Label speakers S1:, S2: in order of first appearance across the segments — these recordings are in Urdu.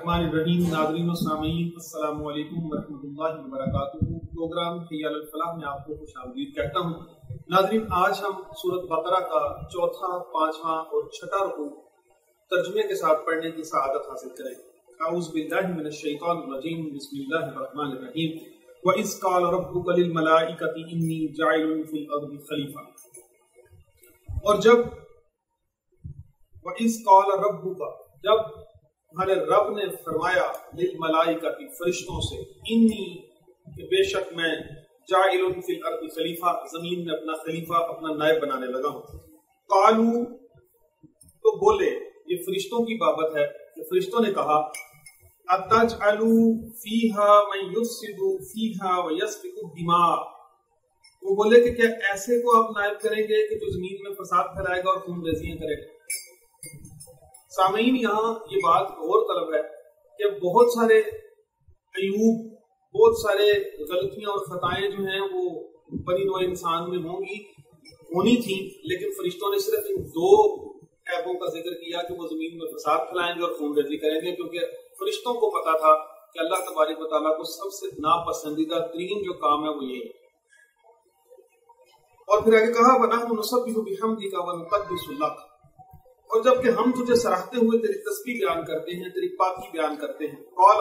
S1: الرحمن الرحیم. ناظرین و سامعین السلام علیکم ورحمۃ اللہ وبرکاتہ. پروگرام حی علی الفلاح میں آپ کو خوش آمدید کہتا ہوں. ناظرین، آج ہم سورۃ بقرہ کا چوتھا، پانچواں اور چھٹا رکوع ترجمے کے ساتھ پڑھنے کی سعادت حاصل کریں. اعوذ باللہ من الشیطان الرجیم. بسم اللہ الرحمن الرحیم. وَإِذْ قَالَ رَبُّكَ لِلْمَلَائِكَةِ إِنِّي جَاعِلٌ فِي الْأَرْضِ خَلِيفَةً. اور جب وَإِذْ قَالَ رَبُّكَ، جب ہمارے رب نے فرمایا للملائکۃ، فرشتوں سے، انی، کہ بے شک میں، جاعل فی الارض خلیفہ، زمین میں اپنا خلیفہ، اپنا نائب بنانے لگا ہوں. قالوا، تو بولے، یہ فرشتوں کی بابت ہے کہ فرشتوں نے کہا، اتجعل فیہا من یفسد فیہا ویسفک الدماء. وہ بولے کہ کیا ایسے کو آپ نائب کریں گے کہ جو زمین میں فساد پھیلائے گا اور خون ریزیاں کرے گا. سامعین، یہاں یہ بات غور طلب ہے کہ بہت سارے عیوب، بہت سارے غلطیاں اور خطائیں جو ہیں وہ بنی نوع انسان میں ہونی تھیں، لیکن فرشتوں نے صرف ان دو عیبوں کا ذکر کیا کہ وہ زمین میں فساد پھیلائیں گے اور خون ریزی کریں گے، کیونکہ فرشتوں کو پتا تھا کہ اللہ تبارک و تعالیٰ کو سب سے ناپسندیدہ ترین جو کام ہے وہ یہی ہے. اور پھر آگے کہا، وَنَحْنُ نُسَبِّحُ بِحَمْدِكَ وَنُقَدِّسُ لَكَ. اور جب کہ ہم تجھے سراہتے ہوئے تیری تسبیح بیان کرتے ہیں، تیری پاکی بیان کرتے ہیں. قال،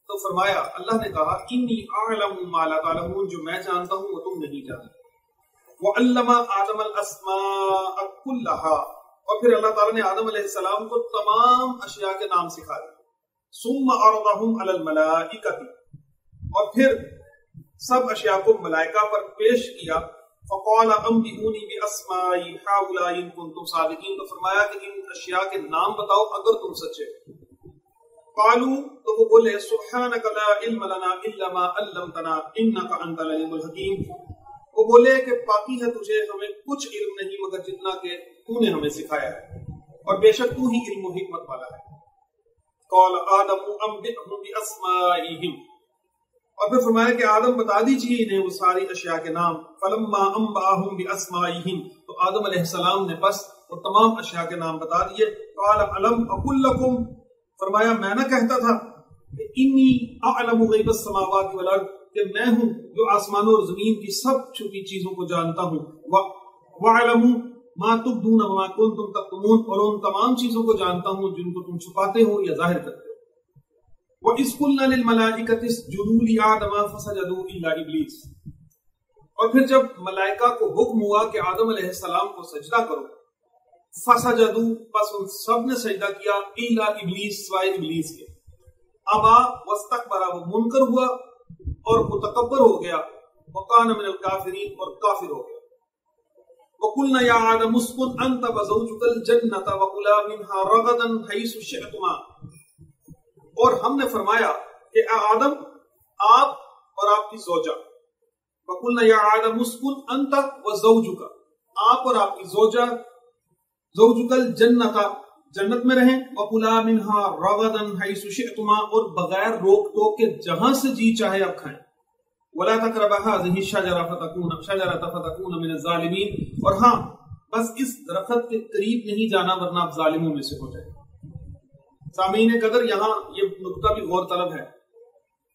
S1: تو فرمایا، اللہ نے کہا، انی اعلم ما لا تعلمون، جو میں جانتا ہوں وہ تم نہیں جانتے. وعلم آدم الاسماء كلها، اور پھر اللہ تعالیٰ نے آدم علیہ السلام کو تمام اشیاء کے نام سکھا دیے. ثم عرضهم على الملائکۃ، اور پھر سب اشیاء کو ملائکہ پر پیش کیا. فقال انبئونی باسماء هؤلاء ان کنتم صادقین، تو فرمایا کہ ان اشیاء کے نام بتاؤ اگر تم سچے. قالوا، تو وہ بولے، سبحانک لا علم لنا الا ما علمتنا انک انت العلیم الحکیم. وہ بولے کہ پاکی ہے تجھے، ہمیں کچھ علم نہیں مگر جتنا کہ تو نے ہمیں سکھایا ہے، اور بے شک تو ہی علم و حکمت والا ہے. قال آدم انبئهم باسمائهم، اور پھر فرمایا کہ آدم بتا دیجیے انہیں وہ ساری اشیاء کے نام. فلما انبأهم باسمائهم، تو آدم علیہ السلام نے بس وہ تمام اشیاء کے نام بتا دیے. قال الم اقل لكم، فرمایا میں نہ کہتا تھا کہ انی اعلم غیب السماوات والارض، کہ میں ہوں جو آسمانوں اور زمین کی سب چھپی چیزوں کو جانتا ہوں. واعلم ما تبدون وما کنتم تکتمون، اور ان تمام چیزوں کو جانتا ہوں جن کو تم چھپاتے ہو یا ظاہر کرتے ہو. وَإِذْ قُلْنَا لِلْمَلَائِكَةِ اسْجُدُوا لِآدَمَ فَسَجَدُوا إِلَّا إِبْلِيسَ، اور پھر جب ملائکہ کو حکم ہوا کہ آدم علیہ السلام کو سجدہ کرو، فَسَجَدُوا، پس ان سب نے سجدہ کیا، إِلَّا إِبْلِيسَ، سوائے ابلیس کے. ابا واستكبر، وہ منکر ہوا اور متکبر ہو گیا. وَكَانَ مِنَ الْكَافِرِينَ، اور کافر ہو گیا. وَقُلْنَا يَا آدَمُ اسْكُنْ أَنْتَ وَزَوْجُكَ الْجَنَّةَ وَكُلَا مِنْهَا رَغَدًا حَيْثُ شِئْتُمَا، اور ہم نے فرمایا کہ اے آدم، آپ اور آپ کی زوجہ، وَقُلْنَا يَا آدَمُ اسْكُنْ أَنْتَ وَزَوْجُكَ، آپ اور آپ کی زوجہ، زوجُكَ الْجَنَّةَ، جنت میں رہیں، وَكُلَا مِنْهَا رَغَدًا حَيْثُ شِئْتُمَا، اور بغیر روک ٹوک کے جہاں سے جی چاہے آپ کھائیں. وَلَا تَقْرَبَا هَٰذِهِ الشَّجَرَةَ فَتَكُونَ مِنَ الظَّالِمِينَ، اور ہاں بس اس درخت کے قریب نہیں جانا ورنہ آپ ظالموں میں سے ہو جائیں. سامعین قدر، یہاں یہ نقطہ بھی غور طلب ہے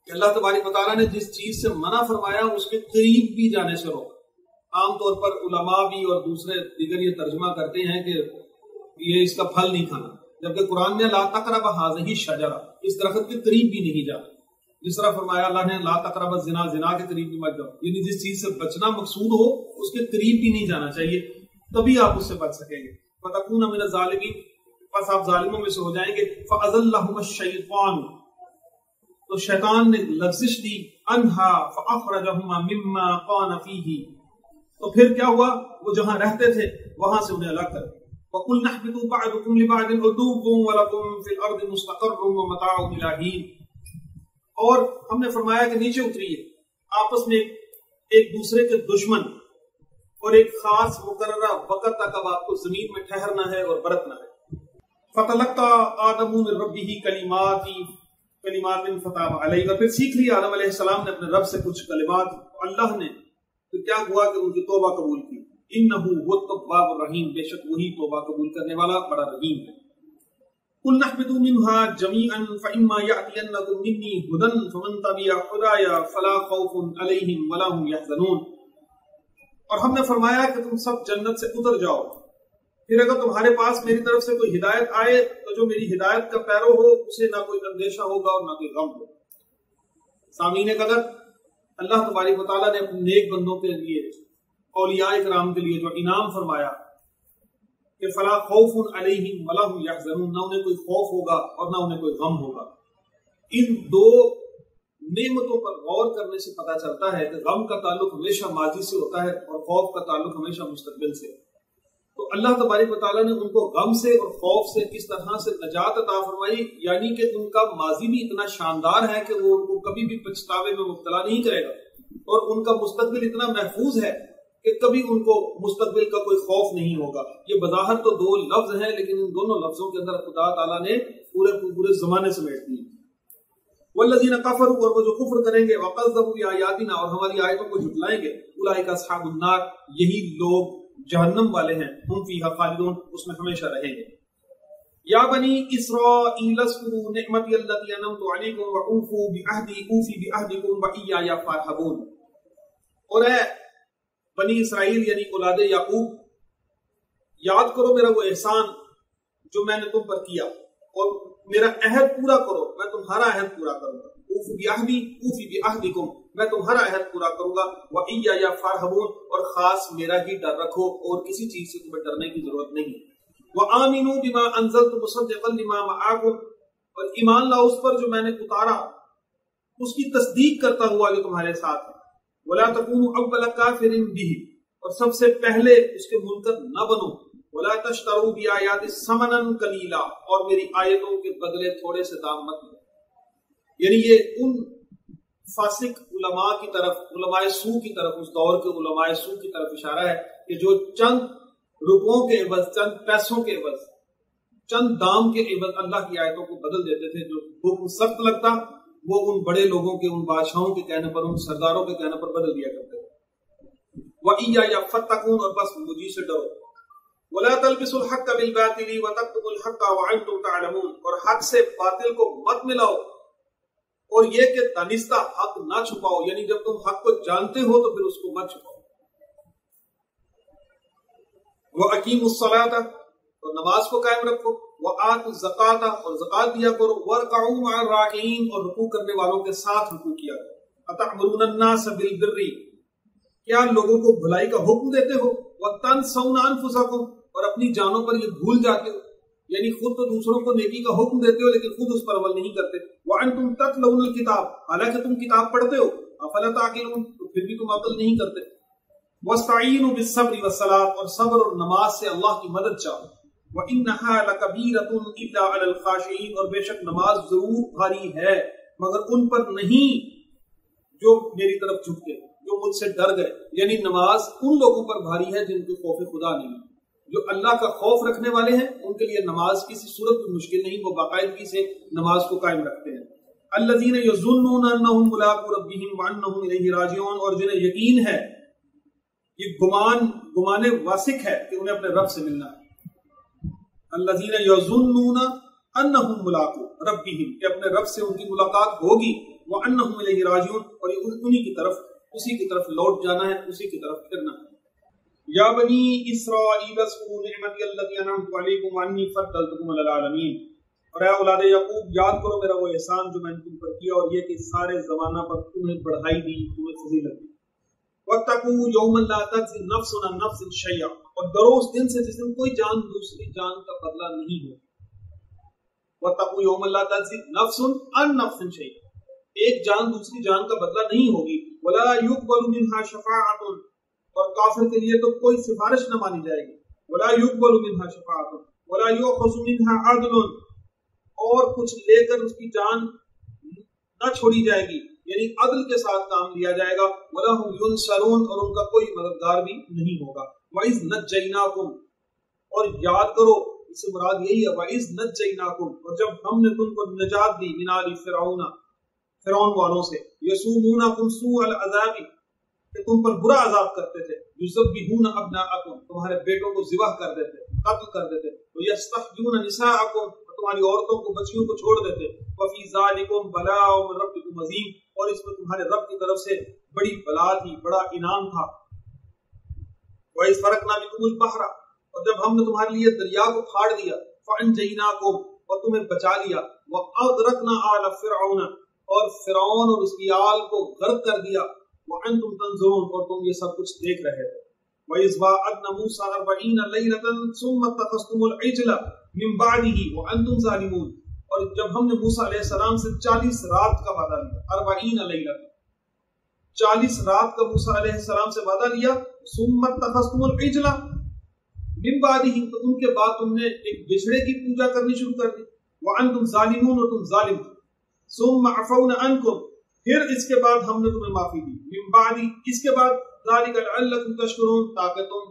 S1: کہ اللہ تبارک و تعالیٰ نے جس چیز سے منع فرمایا اس کے قریب بھی جانے سے روکا. عام طور پر علماء بھی اور دوسرے دیگر یہ ترجمہ کرتے ہیں کہ یہ اس کا پھل نہیں کھانا، جبکہ قرآن نے لا تقرب هذه الشجرہ، اس درخت کے قریب بھی نہیں جانا. جس طرح فرمایا اللہ نے لا تقرب الزنا، زنا کے قریب بھی مت جاؤ، یعنی جس چیز سے بچنا مقصود ہو اس کے قریب بھی نہیں جانا چاہیے، تبھی آپ اس سے بچ سکیں گے. فتكون من الظالمین، پس آپ ظالموں میں سے ہو جائیں گے. فَأَزَلَّهُمَ الشَّيْطَانُ، تو شیطان نے لغزش دی، أَنْهَا فَأَخْرَجَهُمَا مِمَّا كَانَ فِيهِ، تو پھر کیا ہوا، وہ جہاں رہتے تھے وہاں سے انہیں الگ کر. وَقُلْنَا اهْبِطُوا بَعْضُكُمْ لِبَعْضٍ عُدُوٌّ وَلَكُمْ فِي الْأَرْضِ مُسْتَقَرٌّ وَمَتَاعٌ إِلَىٰ حِينٍ، اور ہم نے فرمایا کہ نیچے اتریے، آپس میں ایک دوسرے کے دشمن، اور ایک خاص مقررہ وقت تک اب آپ کو زمین میں ٹھہرنا ہے اور برتنا ہے. فَتَلَقَّىٰ آدَمُ مِن رَبِّهِ کلمات فَتَابَ عَلَيْهِ، اور پھر سیکھ لیا آدم علیہ السلام نے اپنے رب سے کچھ کلمات، اللہ نے تو کیا ہوا کہ ان کی توبہ قبول کی. إِنَّهُ هُوَ التَّوَّابُ الرَّحِيمُ، بے شک وہی توبہ قبول کرنے والا بڑا رحیم ہے. قل نهبطوا منها جميعا فإما يأتينكم مني هدى فمن تبع هداي فلا خوف عليهم ولا هم يحزنون. اور ہم نے فرمایا کہ تم سب جنت سے اتر جاؤ، پھر اگر تمہارے پاس میری طرف سے کوئی ہدایت آئے تو جو میری ہدایت کا پیرو ہو اسے نہ کوئی اندیشہ ہوگا اور نہ کوئی غم ہوگا. سامعین قدر، اللہ تبارک و تعالیٰ نے اپنے نیک بندوں کے لیے، اولیاء کرام کے لیے جو انعام فرمایا کہ فلا خوف علیہم ولا هم یحزنون، نہ انہیں کوئی خوف ہوگا اور نہ انہیں کوئی غم ہوگا. ان دو نعمتوں پر غور کرنے سے پتہ چلتا ہے کہ غم کا تعلق ہمیشہ ماضی سے ہوتا ہے اور خوف کا تعلق ہمیشہ مستقبل سے. تو اللہ تبارک و تعالیٰ نے ان کو غم سے اور خوف سے کس طرح سے نجات عطا فرمائی، یعنی کہ ان کا ماضی بھی اتنا شاندار ہے کہ وہ ان کو کبھی بھی پچھتاوے میں مبتلا نہیں کرے گا، اور ان کا مستقبل اتنا محفوظ ہے کہ کبھی ان کو مستقبل کا کوئی خوف نہیں ہوگا. یہ بظاہر تو دو لفظ ہیں، لیکن ان دونوں لفظوں کے اندر خدا تعالیٰ نے پورے زمانے سمیٹ دیے. والذین کفروا، اور وہ جو کفر کریں گے، وکذبوا بآیاتنا، اور ہماری آیتوں کو جھٹلائیں گے، اولئک اصحاب النار، یہی لوگ جہنم والے ہیں، ہم فیہا خالدون، اس میں ہمیشہ رہیں گے. یا بنی اسرائیل اذکروا نعمتی التی انعمت علیکم واوفوا بعہدی اوفی بعہدکم وایایا فارہبون. اور اے بنی اسرائیل یعنی اولاد یعقوب، یاد کرو میرا وہ احسان جو میں نے تم پر کیا، اور میرا عہد پورا کرو، میں تمہارا عہد پورا کروں گا. اوفوا بعہدی اوفی بعہدکم، میں تمہارا عہد پورا کروں گا. وایایا فارہبون، اور خاص میرا ہی ڈر رکھو، اور کسی چیز سے تمہیں ڈرنے کی ضرورت نہیں. وآمنوا بما انزلت مصدقا لما معکم، اور ایمان لاؤ اس پر جو میں نے اتارا، اس کی تصدیق کرتا ہوا جو تمہارے ساتھ ہے. ولا تکونوا اول کافر به، اور سب سے پہلے اس کے منکر نہ بنو. ولا تشتروا بآیات ثمنا قلیلا، اور میری آیتوں کے بدلے تھوڑے سے دام مت لو. یعنی یہ ان فاسق علماء کی طرف، علماء سو کی طرف، اس دور کے علماء سو کی طرف اشارہ ہے کہ جو چند روپوں کے عوض، چند پیسوں کے عوض، چند دام کے عوض اللہ کی آیتوں کو بدل دیتے تھے. جو حکم سخت لگتا وہ ان بڑے لوگوں کے، ان بادشاہوں کے کہنے پر، ان سرداروں کے کہنے پر بدل دیا کرتے تھے. وَإِيَّايَ فَاتَّقُونَ، اور بس مجھے سے ڈرو. وَلَا تَلْبِسُوا الْحَقَّ بِالْبَاطِلِ وَتَكْتُمُوا الْحَقَّ وَأَنْتُمْ تَعْلَمُونَ، اور حق سے باطل کو مت ملاؤ، اور یہ کہ دانستہ حق نہ چھپاؤ، یعنی جب تم حق کو جانتے ہو تو پھر اس کو مت چھپاؤ. وَأَقِيمُوا الصَّلَاةَ، اور نماز کو قائم رکھو. وَآتُوا الزَّكَاةَ، اور زکات دیا کرو. وَارْكَعُوا مَعَ الرَّاكِعِينَ، اور رکوع کرنے والوں کے ساتھ رکوع کیا کرو. أَتَأْمُرُونَ النَّاسَ بِالْبِرِّ، کیا لوگوں کو بھلائی کا حکم دیتے ہو. وَتَنْسَوْنَ أَنفُسَكُمْ، اور اپنی جانوں پر یہ بھول جاتے ہو، یعنی خود تو دوسروں کو نیکی کا حکم دیتے ہو لیکن خود اس پر عمل نہیں کرتے. وَأَنْتُمْ تَتْلُونَ الْكِتَابَ، حالانکہ تم کتاب پڑھتے ہو. أَفَلَا تَعْقِلُونَ، تو پھر بھی تم عقل نہیں کرتے. وَاسْتَعِينُوا بِالصَّبْرِ وَالصَّلَاةِ، اور صبر اور نماز سے اللہ کی مدد چاہو. وَإِنَّهَا لَكَبِيرَةٌ إِلَّا عَلَى الْخَاشِعِينَ، اور بے شک نماز ضرور بھاری ہے مگر ان پر نہیں جو میری طرف جھکتے، جو مجھ سے ڈر گئے. یعنی نماز ان لوگوں پر بھاری ہے جن کے خوف خدا نہیں، جو اللہ کا خوف رکھنے والے ہیں ان کے لیے نماز کسی صورت میں مشکل نہیں، وہ باقاعدگی سے نماز کو قائم رکھتے ہیں. الذین یظنون انہم ملاقو ربہم وانہم الیہ راجعون، اور جنہیں یقین ہے، یہ گمان واثق ہے کہ انہیں اپنے رب سے ملنا ہے. الذین یظنون انہم ملاقو ربہم، کہ اپنے رب سے ان کی ملاقات ہوگی. وانہم الیہ راجعون، اور انہی کی طرف، اسی کی طرف لوٹ جانا ہے، اسی کی طرف پھرنا ہے. یا بنی اسرائیل اذکروا نعمتی التی انعمت علیکم وانی فضلتکم علی العالمین، اور اے اولاد یعقوب یاد کرو میرا وہ احسان جو میں نے تم پر کیا، اور یہ کہ سارے زمانہ پر تمہیں بڑھائی دی، تمہیں فضیلت دی. واتقوا یوما لا تجزی نفس عن نفس شیئا، اور ڈرو اس دن سے جس دن کوئی جان دوسری جان کا بدلہ نہیں ہو. واتقوا یوما لا تجزی نفس عن نفس شیئا، ایک جان دوسری جان کا بدلہ نہیں ہوگی. ولا يقبل منها شفاعۃ، اور کافر کے لیے تو کوئی سفارش نہ مانی جائے گی. ولا يقبل منها شفاعۃ ولا يؤخذ منها عدل، اور کچھ لے کر اس کی جان نہ چھوڑی جائے گی، یعنی عدل کے ساتھ کام لیا جائے گا. ولا هم ينصرون، اور ان کا کوئی مددگار بھی نہیں ہوگا. وَإِذْ نَجَّيْنَاكُمْ، اور یاد کرو، اس سے مراد یہی ہے وَإِذْ نَجَّيْنَاكُمْ، اور جب ہم نے تم کو نجات دی من آل فرعون والوں سے. يَسُومُونَكُمْ سُوءَ الْعَذَابِ، کہ تم پر برا عذاب کرتے تھے. یذبحون ابناءکم، تمہارے بیٹوں کو ذبح کر دیتے. قتل کر دیتے. وَيَسْتَحْيُونَ نِسَاءَكُمْ تمہاری عورتوں کو بچیوں کو چھوڑ دیتے. وَفِي ذَلِكُمْ بَلَاءٌ مِّن رَّبِّكُمْ عَظِيمٌ اور اس میں تمہارے رب کی طرف سے بڑی بلا تھی, بڑا انعام تھا. وَإِذْ فَرَقْنَا بِكُمُ الْبَحْرَ اور جب ہم نے تمہارے لیے دریا کو پھاڑ دیا. فَأَنجَيْنَاكُمْ اور تمہیں بچا لیا. وَأَغْرَقْنَا آلَ فِرْعَوْنَ اور فرعون اور اس کی آل کو غرق کر دیا. وَأَنْتُمْ تَنظُرُونَ اور تم یہ سب کچھ دیکھ رہے تھے. وَإِذْ وَاعَدْنَا مُوسَىٰ 40 لَيْلَةً ثُمَّ اتَّخَذْتُمُ الْعِجْلَ مِن بَعْدِهِ وَأَنْتُمْ ظَالِمُونَ اور جب ہم نے موسیٰ علیہ السلام سے 40 رات کا وعدہ لیا. 40 لَيْلَةً 40 رات کا موسیٰ علیہ السلام سے وعدہ لیا. ثُمَّ اتَّخَذْتُمُ الْعِجْلَ مِن بَعْدِهِ تو ان کے بعد تم نے ایک بچھڑے کی پوجا کرنی شروع کر دی. وَأَنْتُمْ ظَالِمُونَ اور تم ظالم تھے. ثُمَّ عَفَوْنَا عَنْكُمْ پھر اس کے بعد ہم نے تمہیں معافی دی. من بعد اس کے بعد ذَلِكَ لَعَلَّكُمْ تَشْكُرُونَ تاکہ تم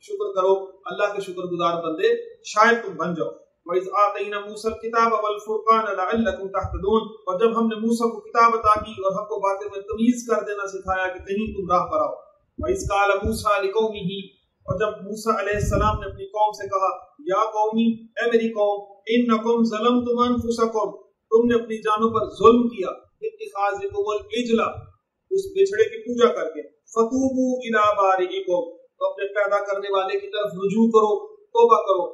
S1: شکر کرو, اللہ کے شکر گزار بندے شاید تم بن جاؤ. وَإِذْ آتَيْنَا مُوسَى الْكِتَابَ وَالْفُرْقَانَ لَعَلَّكُمْ تَهْتَدُونَ اور جب ہم نے موسیٰ کو کتاب عطا کی اور حق و باطل میں تمیز کر دینا سکھایا کہ کہیں تم راہ پر آؤ. وَإِذْ قَالَ مُوسَىٰ لِقَوْمِهِ اور جب موسیٰ علیہ السلام نے اپنی قوم سے کہا, یا قومی اے میری قوم, انکم ظلمتم انفسکم تم نے اپنی جانوں پر ظلم کیا. اتخاذکم العجل اس بچھڑے کی پوجا کر کے. فتوبوا الی بارئکم تو اپنے پیدا کرنے والے کی طرف رجوع کرو, توبہ کرو.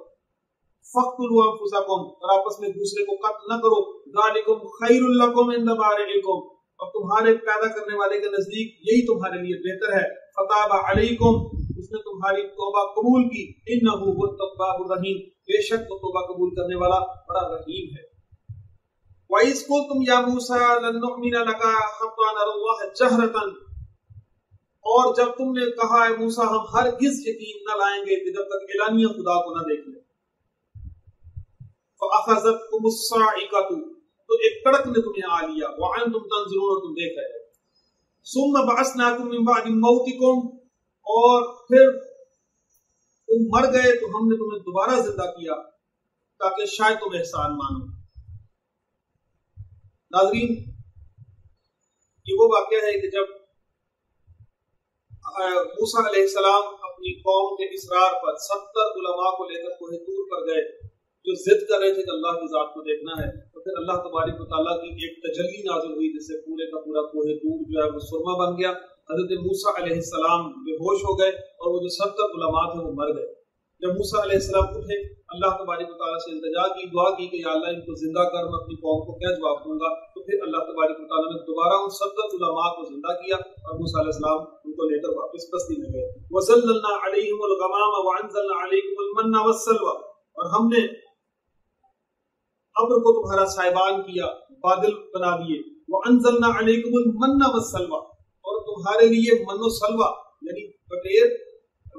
S1: فاقتلوا انفسکم اور آپس میں دوسرے کو قتل نہ کرو. ذالکم خیر لکم عند بارئکم اور تمہارے پیدا کرنے والے کے نزدیک یہی تمہارے لیے بہتر ہے. فتاب علیکم اس نے تمہاری توبہ قبول کی. انہ هو التواب الرحیم بے شک وہ توبہ قبول کرنے والا بڑا رحیم ہے. وَإِذْ قُلْتُمْ يَا مُوسَىٰ لَن نُّؤْمِنَ لَكَ حَتَّىٰ نَرَى اللَّهَ جَهْرَةً اور جب تم نے کہا ہے موسیٰ ہم ہرگز یقین نہ لائیں گے کہ جب تک اعلانیہ خدا کو نہ دیکھ لیں. فَأَخَذَتْكُمُ الصَّاعِقَةُ تو ایک کڑک نے تمہیں آ لیا. وَأَنْتُمْ تَنظُرُونَ اور تم دیکھ رہے. ثُمَّ بَعَثْنَاكُم مِّن بَعْدِ مَوْتِكُمْ اور پھر تم مر گئے تو ہم نے تمہیں دوبارہ زندہ کیا تاکہ شاید تم احسان مانو. ناظرین یہ وہ واقعہ ہے کہ جب موسیٰ علیہ السلام اپنی قوم کے اصرار پر 70 علماء کو لے کر کوہ طور پر گئے جو ضد کر رہے تھے کہ اللہ کی ذات کو دیکھنا ہے, تو پھر اللہ تبارک و تعالیٰ کی ایک تجلی نازل ہوئی جس سے پورے کا پورا کوہ طور جو ہے وہ سرما بن گیا. حضرت موسیٰ علیہ السلام بے ہوش ہو گئے اور وہ جو 70 علماء تھے وہ مر گئے. جب موسیٰ علیہ السلام اٹھے اللہ تبارک و تعالیٰ سے التجا کی, دعا کی کہ یا اللہ ان کو زندہ کر, میں اپنی قوم کو کیا جواب دوں گا. تو پھر اللہ تبارک و تعالیٰ نے دوبارہ ان 70 علماء کو زندہ کیا اور موسیٰ علیہ السلام ان کو لے کر واپس بستی میں گئے. وَظَلَّلْنَا عَلَيْهِمُ الْغَمَامَ وَأَنزَلْنَا عَلَيْكُمُ الْمَنَّ وَالسَّلْوَىٰ اور ہم نے ابر کو تمہارا سائبان کیا, بادل بنا دیے. وَأَنزَلْنَا عَلَيْكُمُ الْمَنَّ وَالسَّلْوَىٰ اور تمہارے لیے من و سلوہ یعنی بٹیر,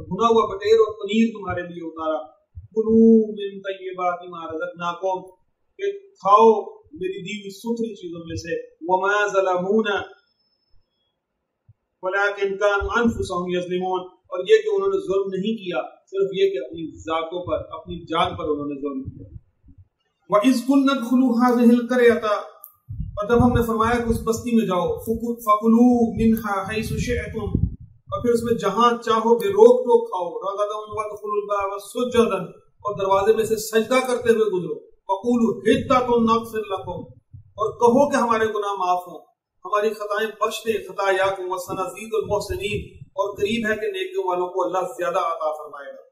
S1: بھنا ہوا بٹیر اور پنیر تمہارے لیے اتارا. کلوا من طیبات ما رزقناکم کہ کھاؤ میری دی ہوئی ستھری چیزوں میں سے. وما ظلمونا ولكن كانوا انفسهم يظلمون اور یہ کہ انہوں نے ظلم نہیں کیا, صرف یہ کہ اپنی ذاتوں پر اپنی جان پر انہوں نے ظلم کیا. وَإِذْ قُلْنَا ادْخُلُوا هَٰذِهِ الْقَرْيَةَ اور جب ہم نے فرمایا کہ اس بستی میں جاؤ. فَكُلُوا مِنْهَا حَيْثُ شِئْتُمْ اور پھر اس میں جہاں چاہو بے روک ٹوک کھاؤ. رَغَدًا وَادْخُلُوا الْبَابَ سُجَّدًا اور دروازے میں سے سجدہ کرتے ہوئے گزرو. وَقُولُوا حِطَّةٌ نَغْفِرْ لَكُمْ اور کہو کہ ہمارے گناہ معاف ہوں, ہماری خطائیں بخش دے. خطاياكم وسنزيد المحسنين اور قریب ہے کہ نیکیوں والوں کو اللہ زیادہ عطا فرمائے گا.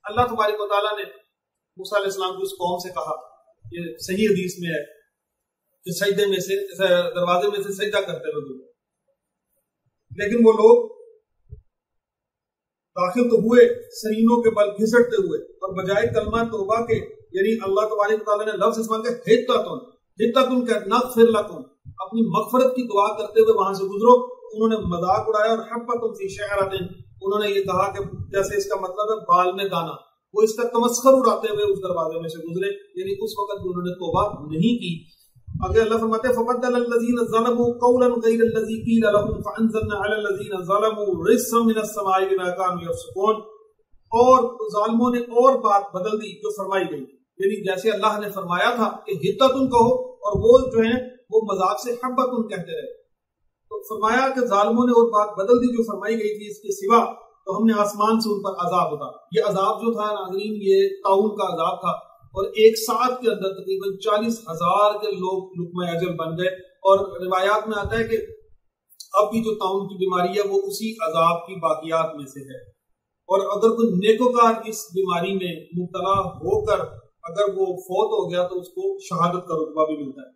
S1: اللہ تبارک و تعالیٰ نے موسیٰ علیہ السلام کی اس قوم سے کہا, یہ صحیح حدیث میں ہے کہ سجدے میں سے دروازے میں سے سجدہ کرتے ہوئے گزرو. لیکن وہ لوگ داخل تو ہوئے سرینوں کے بل گھسٹتے ہوئے اور بجائے کلمہ توبہ کے یعنی اللہ تبارک تعالیٰ نے لفظ استعمال کیا حتۃ کہ نغفر لکم اپنی مغفرت کی دعا کرتے ہوئے وہاں سے گزرو. انہوں نے مذاق اڑایا اور حبۃ فی شعرۃ انہوں نے یہ کہا کہ جیسے اس کا مطلب ہے بال میں دانا, وہ اس کا تمسخر اڑاتے ہوئے اس دروازے میں سے گزرے, یعنی اس وقت بھی انہوں نے توبہ نہیں کی. اگر اللہ فرماتے ہیں فبدل الذین ظلموا قولا غیر الذی قیل لهم فانزلنا علی الذین ظلموا رجزا من السماء بما كانوا یفسقون اور ظالموں نے اور بات بدل دی جو فرمائی گئی, یعنی جیسے اللہ نے فرمایا تھا کہ حتۃ کہو اور وہ جو ہیں وہ مذاق سے حبۃ کہتے رہے, تو فرمایا کہ ظالموں نے اور بات بدل دی جو فرمائی گئی تھی اس کے سوا. تو ہم نے آسمان سے ان پر عذاب اتارا۔ یہ عذاب جو تھا ناظرین، یہ طاعون کا عذاب تھا، اور ایک ساتھ کے اندر تقریباً 40,000 کے لوگ لقمہ اجل بن گئے۔ اور روایات میں آتا ہے کہ اب بھی جو طاعون کی بیماری ہے وہ اسی عذاب کی باقیات میں سے ہے، اور اگر کوئی نیکوکار اس بیماری میں مبتلا ہو کر اگر وہ فوت ہو گیا تو اس کو شہادت کا رتبہ بھی ملتا ہے۔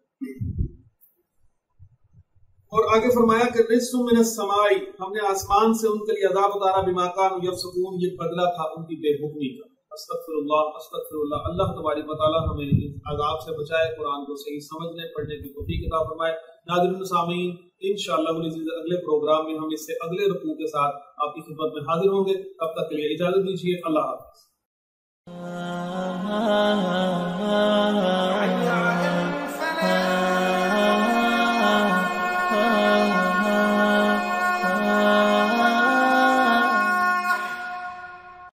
S1: اور آگے فرمایا کہ رزق من السماء، ہم نے آسمان سے ان کے لیے عذاب اتارا، بما كانوا يفسقون، یہ بدلہ تھا ان کی بے حکمی کا۔ استغفر اللہ استغفر اللہ۔ اللہ تبارک و تعالیٰ ہمیں اس عذاب سے بچائے، قرآن کو صحیح سمجھنے پڑھنے کی توفیق عطا فرمائے۔ ناظرین سامعین، انشاءاللہ اگلے پروگرام میں ہم اس سے اگلے رکوع کے ساتھ آپ کی خدمت میں حاضر ہوں گے۔ تب تک کے لیے اجازت دیجیے، اللہ حافظ۔